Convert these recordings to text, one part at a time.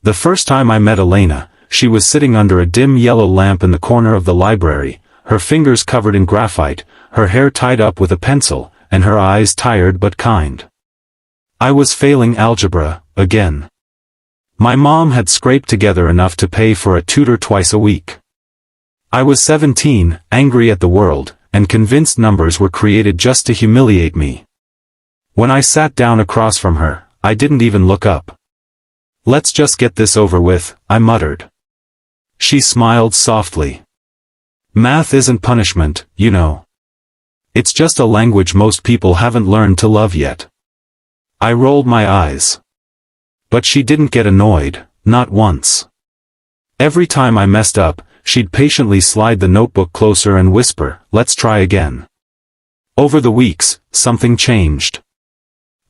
The first time I met Elena, she was sitting under a dim yellow lamp in the corner of the library, her fingers covered in graphite, her hair tied up with a pencil, and her eyes tired but kind. I was failing algebra, again. My mom had scraped together enough to pay for a tutor twice a week. I was 17, angry at the world, and convinced numbers were created just to humiliate me. When I sat down across from her, I didn't even look up. "Let's just get this over with," I muttered. She smiled softly. "Math isn't punishment, you know. It's just a language most people haven't learned to love yet." I rolled my eyes. But she didn't get annoyed, not once. Every time I messed up, she'd patiently slide the notebook closer and whisper, "Let's try again." Over the weeks, something changed.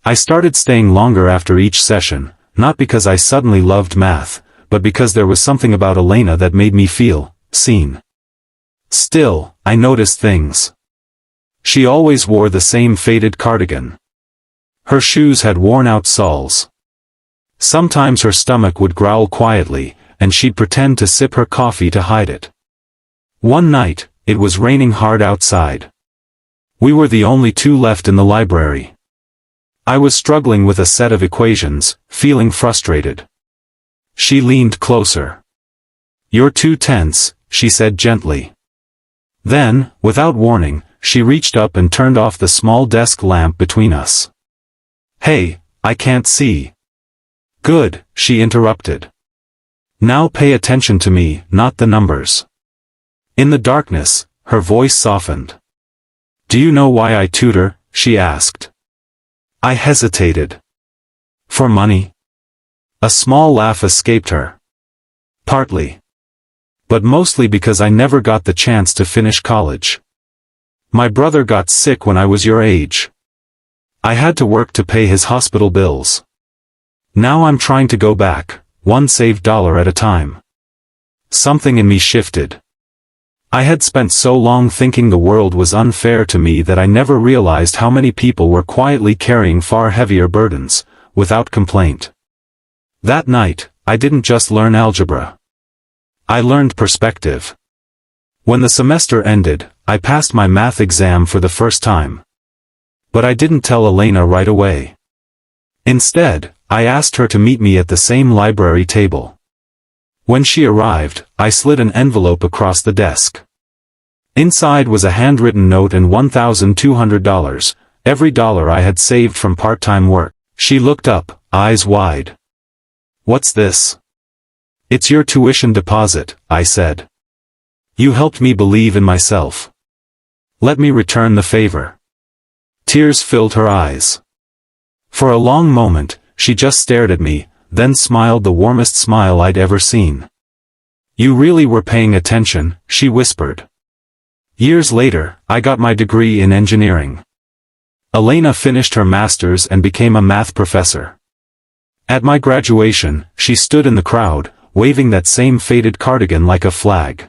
I started staying longer after each session, not because I suddenly loved math, but because there was something about Elena that made me feel seen. Still, I noticed things. She always wore the same faded cardigan. Her shoes had worn-out soles. Sometimes her stomach would growl quietly, and she'd pretend to sip her coffee to hide it. One night, it was raining hard outside. We were the only two left in the library. I was struggling with a set of equations, feeling frustrated. She leaned closer. "You're too tense," she said gently. Then, without warning, she reached up and turned off the small desk lamp between us. "Hey, I can't see." "Good," she interrupted. "Now pay attention to me, not the numbers." In the darkness, her voice softened. "Do you know why I tutor?" she asked. I hesitated. "For money?" A small laugh escaped her. "Partly. But mostly because I never got the chance to finish college. My brother got sick when I was your age. I had to work to pay his hospital bills. Now I'm trying to go back, one saved dollar at a time." Something in me shifted. I had spent so long thinking the world was unfair to me that I never realized how many people were quietly carrying far heavier burdens, without complaint. That night, I didn't just learn algebra. I learned perspective. When the semester ended, I passed my math exam for the first time. But I didn't tell Elena right away. Instead, I asked her to meet me at the same library table. When she arrived, I slid an envelope across the desk. Inside was a handwritten note and $1,200, every dollar I had saved from part-time work. She looked up, eyes wide. "What's this?" "It's your tuition deposit," I said. "You helped me believe in myself. Let me return the favor." Tears filled her eyes. For a long moment, she just stared at me, then smiled the warmest smile I'd ever seen. "You really were paying attention," she whispered. Years later, I got my degree in engineering. Elena finished her master's and became a math professor. At my graduation, she stood in the crowd, waving that same faded cardigan like a flag.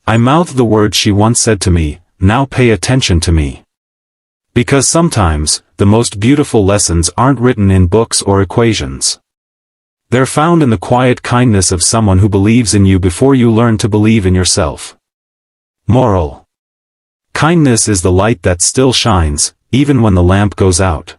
I mouthed the words she once said to me, "Now pay attention to me." Because sometimes, the most beautiful lessons aren't written in books or equations. They're found in the quiet kindness of someone who believes in you before you learn to believe in yourself. Moral: kindness is the light that still shines, even when the lamp goes out.